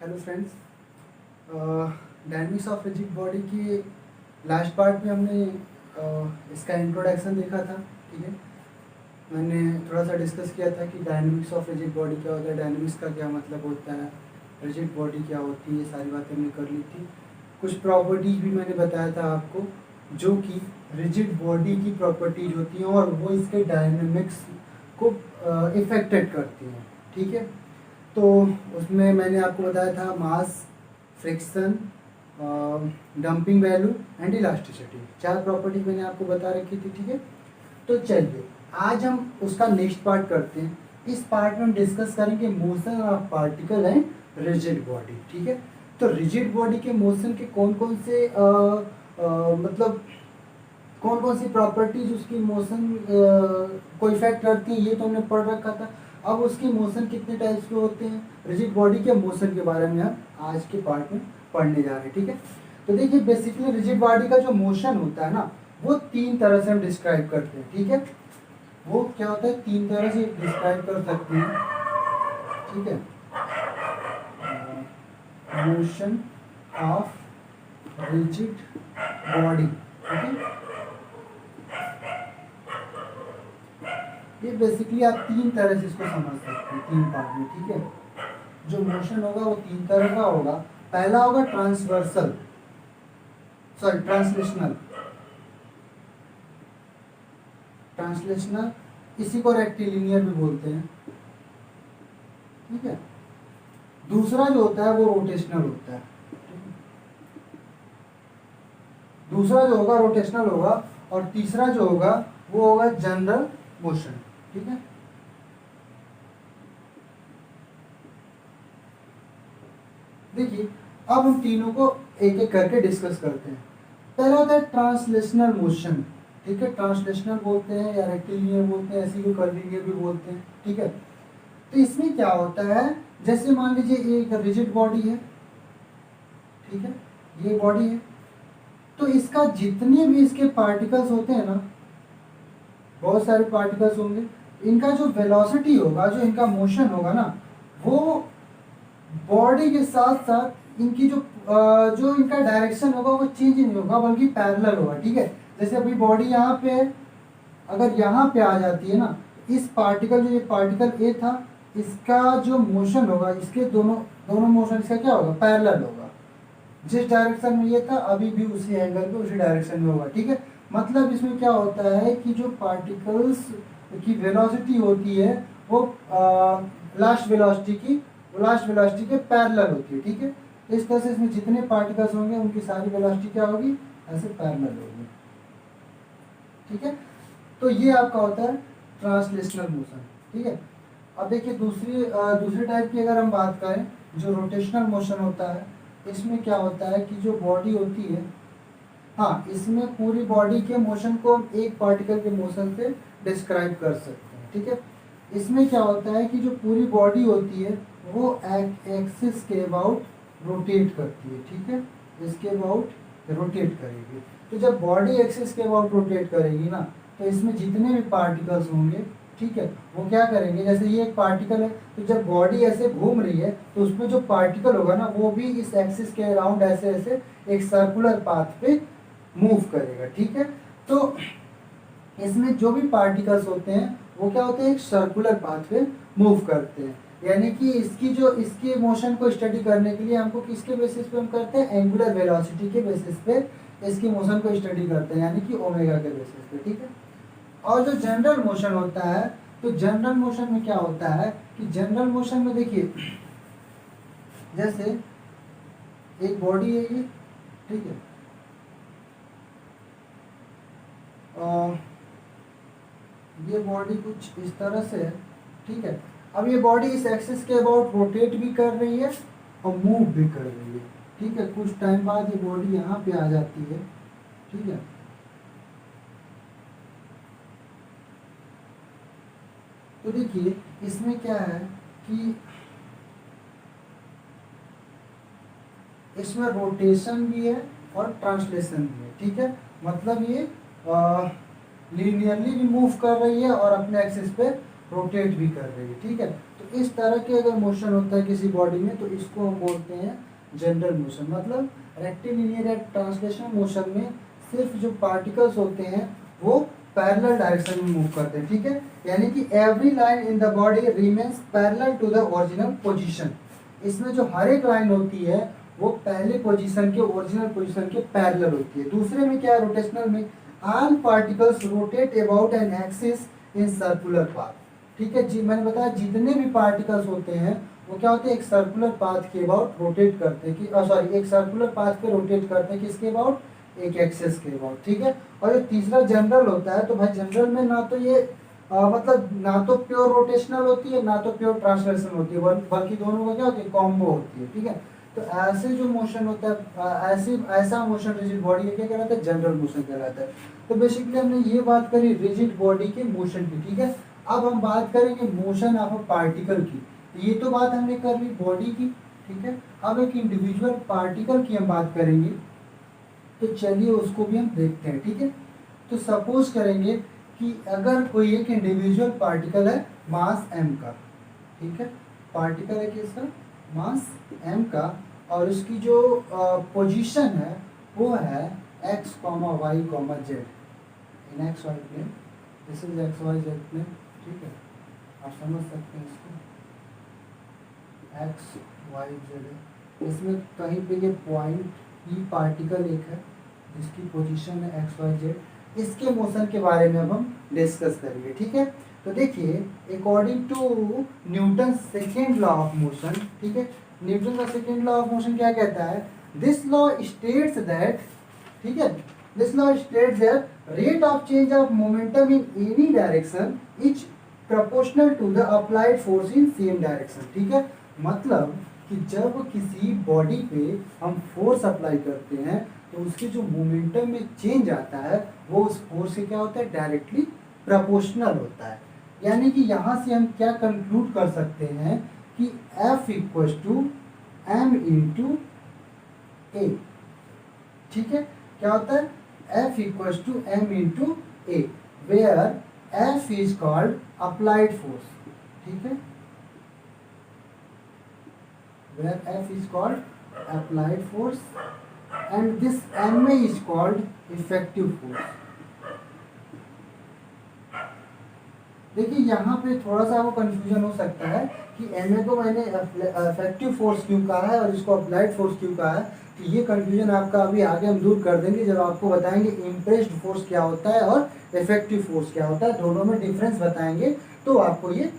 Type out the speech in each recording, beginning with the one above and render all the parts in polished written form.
Hello friends, dynamics of rigid body की last part में हमने इसका इंट्रोडक्शन देखा था। ठीक है, मैंने थोड़ा सा डिस्कस किया था कि डायनेमिक्स ऑफ रिजिड बॉडी क्या होता है, डायनेमिक्स का क्या मतलब होता है, रिजिड बॉडी क्या होती है, ये सारी बातें हमने कर ली थी। कुछ प्रॉपर्टीज भी मैंने बताया था आपको जो कि रिजिड बॉडी की प्रॉपर्टीज होती हैं और वो इसके डायनेमिक्स को इफेक्टेड करती हैं। ठीक है, तो उसमें मैंने आपको बताया था mass, friction, damping value and elasticity, 4 property मैंने आपको बता रखी थी। ठीक है, तो चलिए आज हम उसका नेक्स्ट पार्ट करते हैं। इस पार्ट में हम डिस्कस करेंगे motion of particle and rigid body. ठीक है, तो रिजिड बॉडी के मोशन के कौन कौन से मतलब कौन कौन सी प्रॉपर्टीज उसकी मोशन को इफेक्ट करती हैं, ये तो हमने पढ़ रखा था। अब उसके मोशन कितने टाइप्स के होते हैं, रिजिड बॉडी के मोशन के बारे में हम आज के पार्ट में पढ़ने जा रहे हैं। ठीक है, तो देखिए बेसिकली रिजिड बॉडी का जो मोशन होता है ना, वो 3 तरह से हम डिस्क्राइब करते हैं। ठीक है, वो क्या होता है, 3 तरह से डिस्क्राइब कर सकते हैं। ठीक है, मोशन ऑफ रिजिड बॉडी। ठीक है, ये बेसिकली आप 3 तरह से इसको समझ सकते हैं, 3 पार्ट में। ठीक है, जो मोशन होगा वो 3 तरह का होगा। पहला होगा ट्रांसवर्सल, सॉरी ट्रांसलेशनल, ट्रांसलेशनल इसी को रेक्टिलिनियर भी बोलते हैं। ठीक है, दूसरा जो होता है वो रोटेशनल होता है। दूसरा जो होगा रोटेशनल होगा और तीसरा जो होगा वो होगा जनरल मोशन। ठीक है, देखिए अब हम तीनों को एक एक करके डिस्कस करते हैं। पहला होता है ट्रांसलेशनल मोशन। ठीक है, ट्रांसलेशनल बोलते हैं या रेक्टिलिनियर बोलते हैं, ऐसी को कर्वीलिनियर भी बोलते हैं। ठीक है, तो इसमें क्या होता है, जैसे मान लीजिए एक रिजिड बॉडी है। ठीक है, ये बॉडी है, तो इसका जितने भी इसके पार्टिकल्स होते हैं ना, बहुत सारे पार्टिकल्स होंगे, इनका जो वेलोसिटी होगा, जो इनका मोशन होगा ना, वो बॉडी के साथ साथ इनकी जो इनका डायरेक्शन होगा वो चेंज नहीं होगा, बल्कि पैरेलल होगा। ठीक है, जैसे अभी बॉडी यहाँ पे है, अगर यहाँ पे आ जाती है ना, इस पार्टिकल जो ये पार्टिकल ए था, इसका जो मोशन होगा, इसके दोनों मोशन इसका क्या होगा, पैरेलल होगा। जिस डायरेक्शन में ये था अभी भी उसी एंगल पे उसी डायरेक्शन में होगा। ठीक है, मतलब इसमें क्या होता है कि जो पार्टिकल्स की वेलोसिटी होती है वो लास्ट वेलोसिटी के पैरेलल होती है। ठीक है, इस तरह से इसमें जितने पार्टिकल्स होंगे उनकी सारी वेलोसिटी क्या होगी, ऐसे पैरेलल होगी। ठीक है, तो ये आपका होता है ट्रांसलेशनल मोशन। ठीक है, अब देखिए दूसरी टाइप की अगर हम बात करें, जो रोटेशनल मोशन होता है, इसमें क्या होता है कि जो बॉडी होती है, हाँ, इसमें पूरी बॉडी के मोशन को हम एक पार्टिकल के मोशन से डिस्क्राइब कर सकते हैं। ठीक है, इसमें क्या होता है कि जो पूरी बॉडी होती है वो एक्सिस के अबाउट रोटेट करती है। ठीक है, इसके अबाउट रोटेट करेगी। तो जब बॉडी एक्सिस के अबाउट रोटेट करेगी ना, तो इसमें जितने भी पार्टिकल्स होंगे, ठीक है, वो क्या करेंगे, जैसे ये एक पार्टिकल है, तो जब बॉडी ऐसे घूम रही है तो उसमें जो पार्टिकल होगा ना, वो भी इस एक्सिस के अराउंड ऐसे ऐसे एक सर्कुलर पाथ पे मूव करेगा। ठीक है, तो इसमें जो भी पार्टिकल्स होते हैं वो क्या होते हैं, एक सर्कुलर पाथ पे मूव करते हैं। यानी कि इसके मोशन को स्टडी करने के लिए हमको किसके बेसिस पे हम करते हैं, एंगुलर वेलोसिटी के बेसिस पे इसकी मोशन को स्टडी करते हैं, यानी कि ओमेगा के बेसिस पे। ठीक है, और जो जनरल मोशन होता है, तो जनरल मोशन में क्या होता है कि जनरल मोशन में देखिए, जैसे एक बॉडी है ये, ठीक है, ये बॉडी कुछ इस तरह से है। ठीक है, अब ये बॉडी इस एक्सिस के अबाउट रोटेट भी कर रही है और मूव भी कर रही है। ठीक है, कुछ टाइम बाद ये बॉडी यहाँ पे आ जाती है। ठीक है, तो देखिए इसमें क्या है कि इसमें रोटेशन भी है और ट्रांसलेशन भी है। ठीक है, मतलब ये लीनियरली भी मूव कर रही है और अपने एक्सिस पे रोटेट भी कर रही है। ठीक है, तो इस तरह के अगर मोशन होता है किसी बॉडी में तो इसको हम बोलते हैं जनरल मोशन। मतलब रेक्टिलिनियर या ट्रांसलेशनल मोशन में सिर्फ जो पार्टिकल्स होते हैं वो पैरेलल डायरेक्शन में मूव करते हैं, ठीक है। यानी कि every line in the body remains parallel to the original position. इसमें जो हर एक लाइन होती है वो पहले पोजीशन के ओरिजिनल पोजीशन के पैरेलल होती है। दूसरे में क्या है, रोटेशनल में all particles rotate about an axis in circular path, ठीक है जी। मैंने बताया जितने भी पार्टिकल्स होते हैं वो क्या होते हैं, एक सर्कुलर पाथ के अबाउट रोटेट करते हैं कि सॉरी एक सर्कुलर पाथ पे रोटेट करते हैं, किसके अबाउट, एक एक्सिस के अबाउट, ठीक है। और ये तीसरा जनरल होता है, तो भाई जनरल में ना तो ये मतलब ना तो प्योर रोटेशनल होती है ना तो प्योर ट्रांसलेशनल होती है, बल्कि दोनों का क्या होती है, कॉम्बो होती है, ठीक है। तो ऐसे जो मोशन होता है ऐसा मोशन रिजिड बॉडी का क्या कहलाता है, जनरल मोशन कहलाता है। तो बेसिकली हमने ये बात करी रिजिड बॉडी के मोशन की, ठीक है। अब हम बात करेंगे मोशन ऑफ अ पार्टिकल की। तो ये तो बात हमने कर ली बॉडी की, ठीक है। अब एक इंडिविजुअल पार्टिकल की हम बात करेंगे, तो चलिए उसको भी हम देखते हैं, ठीक है। तो सपोज करेंगे कि अगर कोई एक इंडिविजुअल पार्टिकल है मास m का, ठीक है, पार्टिकल है किसका, मास m का, और उसकी जो पोजीशन है वो है x, y, z in x y plane, this is x y z plane, ठीक है। आप समझ सकते हैं इसको, x y z है। इसमें कहीं पे ये पॉइंट ई पार्टिकल एक है जिसकी पोजीशन है एक्स वाई जेड। इसके मोशन के बारे में अब हम डिस्कस करेंगे, ठीक है। तो देखिए according to Newton second law of motion, ठीक है, न्यूटन का सेकेंड लॉ ऑफ मोशन क्या कहता है, दिस लॉ स्टेट्स दैट, ठीक है, this law states that rate of change of momentum in any direction is proportional to the applied force in same direction, ठीक है। मतलब कि जब किसी बॉडी पे हम फोर्स अप्लाई करते हैं तो उसके जो मोमेंटम में चेंज आता है वो उस फोर्स से क्या होता है, डायरेक्टली प्रोपोर्शनल होता है। यानी कि यहाँ से हम क्या कंक्लूड कर सकते हैं कि F equal to M into A, ठीक है। क्या होता है, F equal to M into A, where F is called applied force, ठीक है, where F is called applied force and this MA is called effective force। देखिए यहाँ पे थोड़ा सा आपको कंफ्यूजन हो सकता है कि MA को मैंने इफेक्टिव फोर्स क्यों कहा है और इसको अप्लाइड फोर्स क्यों कहा है। तो ये कंफ्यूजन आपका अभी आगे हम दूर कर देंगे जब आपको बताएंगे इम्प्रेस्ड फोर्स क्या होता है और इफेक्टिव फोर्स क्या होता है, दोनों में डिफरेंस बताएंगे तो आपको ये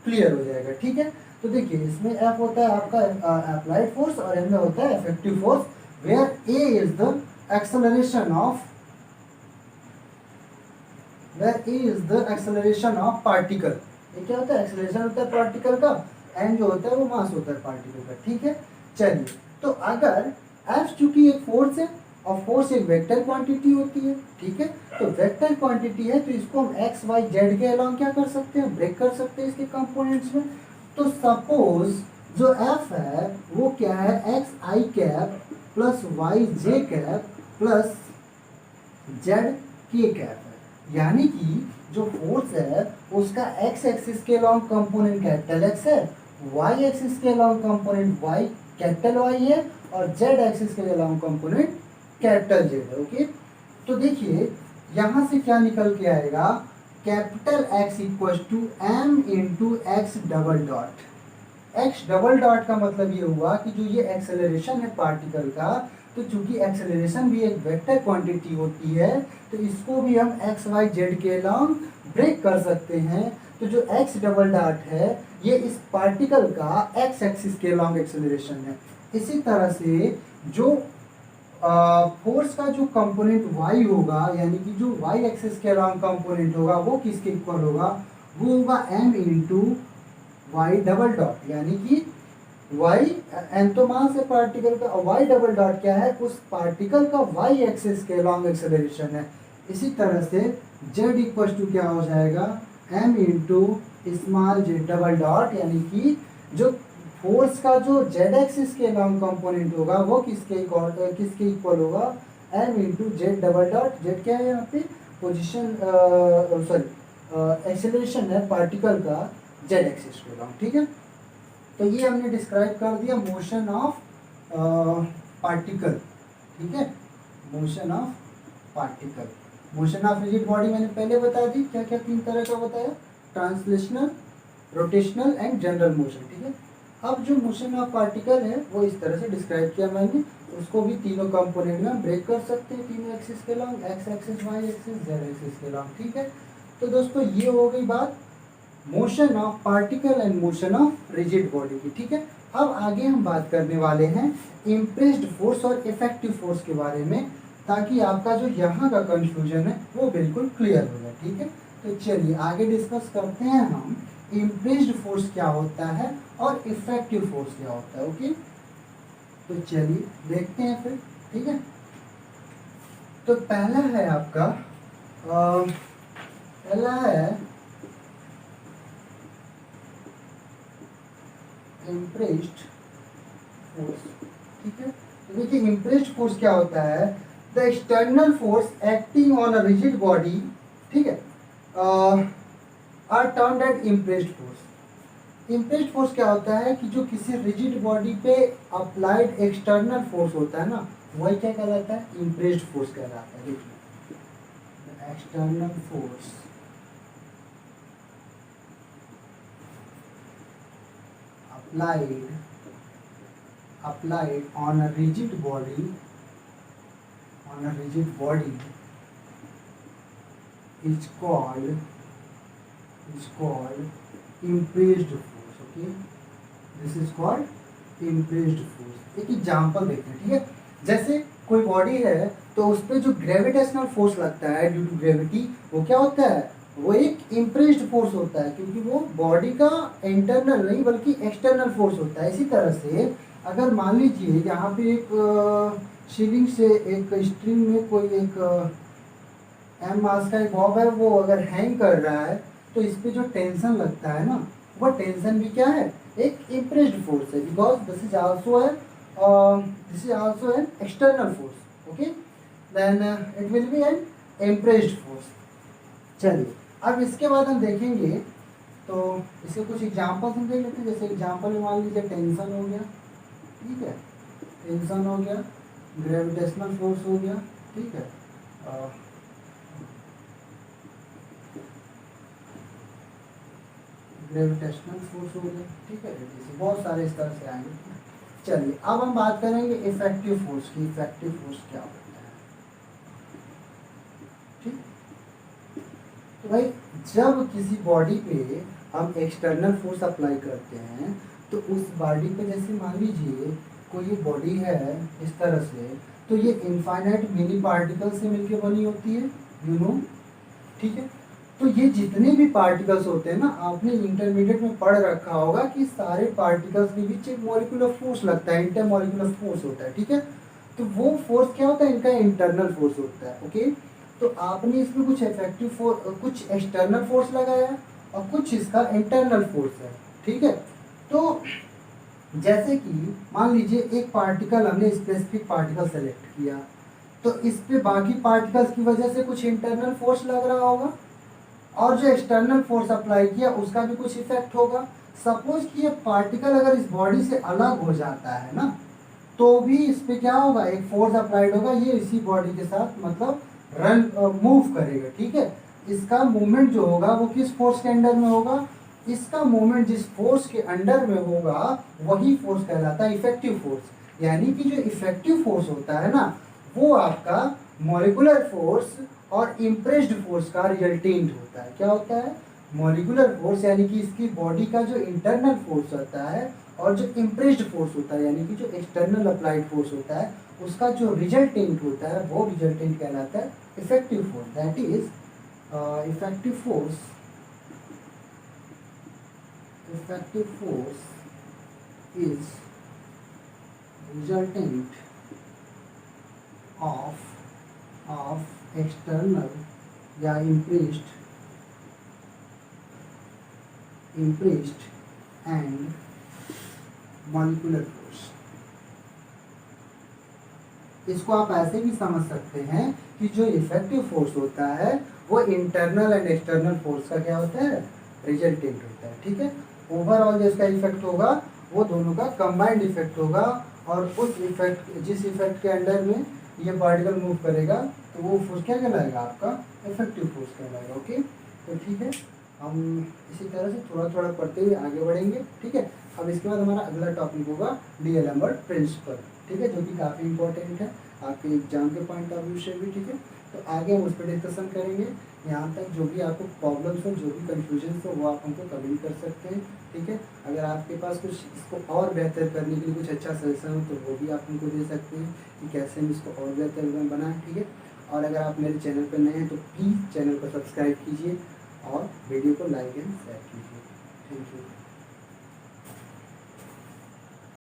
क्लियर हो जाएगा, ठीक है। तो देखिए इसमें F होता है आपका अप्लाइड फोर्स और M में होता है effective force, where A is the acceleration of, where A is the acceleration of particle. ये क्या होता है, एक्सेलरेशन होता है पार्टिकल का, M जो होता है वो मास होता है पार्टिकल का, ठीक है। चलिए तो अगर F चूंकि एक फोर्स है और फोर्स एक वेक्टर क्वांटिटी होती है, ठीक है, तो वेक्टर क्वांटिटी है तो इसको हम एक्स वाई जेड के अलॉन्ग क्या कर सकते हैं, ब्रेक कर सकते हैं इसके कंपोनेंट्स में। तो सपोज जो F है वो क्या है, x i cap plus y j cap plus z k cap है। यानी कि जो फोर्स है उसका एक्स एक्सिस के अलॉन्ग कंपोनेंट कैपिटल एक्स है, वाई एक्सिस के along component y capital Y है और जेड एक्सिस के अलॉन्ग कंपोनेंट कैपिटल जेड है, ओके। तो देखिए यहाँ से क्या निकल के आएगा, capital X equal to M into x double dot. X double dot का मतलब ये हुआ कि जो ये एक्सेलरेशन है पार्टिकल का, तो चूंकि एक्सेलरेशन भी एक वेक्टर क्वांटिटी होती है तो इसको भी हम एक्स वाई जेड के अलॉन्ग ब्रेक कर सकते हैं। तो जो एक्स डबल डॉट है ये इस पार्टिकल का एक्स एक्सिस के अलॉन्ग एक्सेलरेशन है। इसी तरह से जो फोर्स का जो कंपोनेंट y होगा, यानी कि जो y एक्सिस के अलॉन्ग कंपोनेंट होगा वो किसके इक्वल होगा, वो होगा m into y double dot. यानी कि y n तो मास है पार्टिकल का और y डबल डॉट क्या है, उस पार्टिकल का y एक्सिस के अलॉन्ग एक्सेलरेशन है। इसी तरह से z इक्वल टू क्या हो जाएगा, m into small z double dot, यानी कि जो फोर्स का जो जेड एक्सिस के अलॉन्ग कंपोनेंट होगा वो किसके इक्वल होगा, m into Z double dot. Z क्या है यहाँ पे, पोजीशन सॉरी एक्सेलरेशन है पार्टिकल का, जेड एक्सिस के अलॉन्ग, ठीक है। तो ये हमने डिस्क्राइब कर दिया मोशन ऑफ पार्टिकल, ठीक है, motion of particle. Motion of rigid body मैंने पहले बता दी, क्या क्या 3 तरह का बताया, translational, rotational and general motion, ठीक है। अब जो मोशन ऑफ पार्टिकल है वो इस तरह से डिस्क्राइब किया मैंने, उसको भी तीनों कंपोनेंट में ब्रेक कर सकते हैं, तीनों एक्सिस के along, x axis, y axis, z axis के अलॉन्ग, ठीक है। तो दोस्तों ये हो गई बात motion of particle and motion of rigid body की, ठीक है। अब आगे हम बात करने वाले हैं इम्प्रेस्ड फोर्स और इफेक्टिव फोर्स के बारे में, ताकि आपका जो यहाँ का कंफ्यूजन है वो बिल्कुल क्लियर हो जाए, ठीक है। तो चलिए आगे डिस्कस करते हैं हम इम्प्रेस्ड फोर्स क्या होता है और इफेक्टिव फोर्स क्या होता है, ओके। तो चलिए देखते हैं फिर, ठीक है। तो पहला है आपका पहला है इम्प्रेस्ड फोर्स, ठीक है। तो देखिए इम्प्रेस्ड फोर्स क्या होता है, the external force acting on a rigid body, ठीक है, are termed as impressed force. Impressed force क्या होता है कि जो किसी रिजिड बॉडी पे अप्लाइड एक्सटर्नल फोर्स होता है ना, वही क्या कहलाता है, इम्प्रेस्ड फोर्स कहलाता है। देखिए external force applied on a rigid body is called impressed force, okay, this is called impressed force। एक एग्जांपल देखते हैं, ठीक है। जैसे कोई बॉडी है तो उस पर जो ग्रेविटेशनल फोर्स लगता है ड्यू टू ग्रेविटी, वो क्या होता है, वो एक इम्प्रेस्ड फोर्स होता है, क्योंकि वो बॉडी का इंटरनल नहीं बल्कि एक्सटर्नल फोर्स होता है। इसी तरह से अगर मान लीजिए यहाँ पे एक सीलिंग से एक स्ट्रिंग में कोई एक एम मास का एक बॉब है, वो अगर हैंग कर रहा है तो इस पे जो टेंशन लगता है ना, वो टेंशन भी क्या है, एक इम्प्रेस्ड फोर्स है, because this is also an external force, okay, then it will be an impressed force. चलिए अब इसके बाद हम देखेंगे, तो इसके कुछ एग्जांपल्स हम देख लेते हैं। जैसे एग्जांपल में मान लीजिए टेंशन हो गया, ठीक है, टेंशन हो गया, ग्रेविटेशनल फोर्स हो गया, ठीक है, ग्रेविटेशनल फोर्स हो गया, ठीक है, बहुत सारे इस तरह से आएंगे। चलिए अब हम बात करेंगे इफेक्टिव फोर्स की। इफेक्टिव फोर्स क्या होता है, ठीक। तो भाई जब किसी बॉडी पे हम एक्सटर्नल फोर्स अप्लाई करते हैं तो उस बॉडी पे, जैसे मान लीजिए कोई बॉडी है इस तरह से, तो ये इनफाइनाइट मिनी पार्टिकल से मिलकर बनी होती है, यू नो, ठीक है। तो ये जितने भी पार्टिकल्स होते हैं ना, आपने इंटरमीडिएट में पढ़ रखा होगा कि सारे पार्टिकल्स के बीच एक मॉलिक्यूलर फोर्स लगता है, इंटरमॉलिक्यूलर फोर्स होता है, ठीक है। तो वो फोर्स क्या होता है, इनका इंटरनल फोर्स होता है, ओके। तो आपने इसमें कुछ इफेक्टिव फोर्स, कुछ एक्सटर्नल फोर्स लगाया और कुछ इसका इंटरनल फोर्स है, ठीक है। तो जैसे कि मान लीजिए एक पार्टिकल हमने स्पेसिफिक पार्टिकल सेलेक्ट किया, तो इस पे बाकी पार्टिकल्स की वजह से कुछ इंटरनल फोर्स लग रहा होगा, और जो एक्सटर्नल फोर्स अप्लाई किया उसका भी कुछ इफेक्ट होगा। सपोज कि ये पार्टिकल अगर इस बॉडी से अलग हो जाता है ना, तो भी इस पे क्या होगा, एक फोर्स अप्लाइड होगा, ये इसी बॉडी के साथ मतलब रन मूव करेगा, ठीक है। इसका मूवमेंट जो होगा वो किस फोर्स के अंडर में होगा, इसका मूवमेंट जिस फोर्स के अंडर में होगा वही फोर्स कहलाता है इफेक्टिव फोर्स। यानी कि जो इफेक्टिव फोर्स होता है ना, वो आपका मॉलिक्यूलर फोर्स और इम्प्रेस्ड फोर्स का रिजल्टेंट होता है। क्या होता है, मॉलिक्यूलर फोर्स यानी कि इसकी बॉडी का जो इंटरनल फोर्स होता है, और जो इम्प्रेस्ड फोर्स होता है यानी कि जो एक्सटर्नल अप्लाइड फोर्स होता है, उसका जो रिजल्टेंट होता है वो रिजल्टेंट कहलाता है effective force. That is effective force is resultant of external या इम्प्रेस्ड एंड मॉलिक्यूलर फोर्स। इसको आप ऐसे भी समझ सकते हैं कि जो इफेक्टिव फोर्स होता है वो इंटरनल एंड एक्सटर्नल फोर्स का क्या होता है, रिजल्टेंट होता है, ठीक है। ओवरऑल जो इसका इफेक्ट होगा वो दोनों का कंबाइंड इफेक्ट होगा, और उस इफेक्ट जिस इफेक्ट के अंडर में ये पार्टिकल मूव करेगा तो वो फोर्स क्या कहलाएगा, आपका इफेक्टिव फोर्स कहलाएगा। ओके, तो ठीक है, हम इसी तरह से थोड़ा थोड़ा पढ़ते हुए आगे बढ़ेंगे, ठीक है। अब इसके बाद हमारा अगला टॉपिक होगा डीएलएमबर्ट प्रिंसिपल, ठीक है, जो कि काफ़ी इंपॉर्टेंट है आपके एग्जाम के पॉइंट ऑफ व्यू से भी, ठीक है। तो आगे हम उस पर डिस्कशन करेंगे। यहाँ तक जो भी आपको प्रॉब्लम्स हो, जो भी कन्फ्यूजन हो, वो आप हमको कमेंट कर सकते हैं, ठीक है। अगर आपके पास कुछ इसको और बेहतर करने के लिए कुछ अच्छा सजेशन हो तो वो भी आप हमको दे सकते हैं कि कैसे हम इसको और बेहतर बनाएं, ठीक है। और अगर आप मेरे चैनल पर नए हैं तो प्लीज़ चैनल को सब्सक्राइब कीजिए और वीडियो को लाइक एंड शेयर कीजिए। Thank you.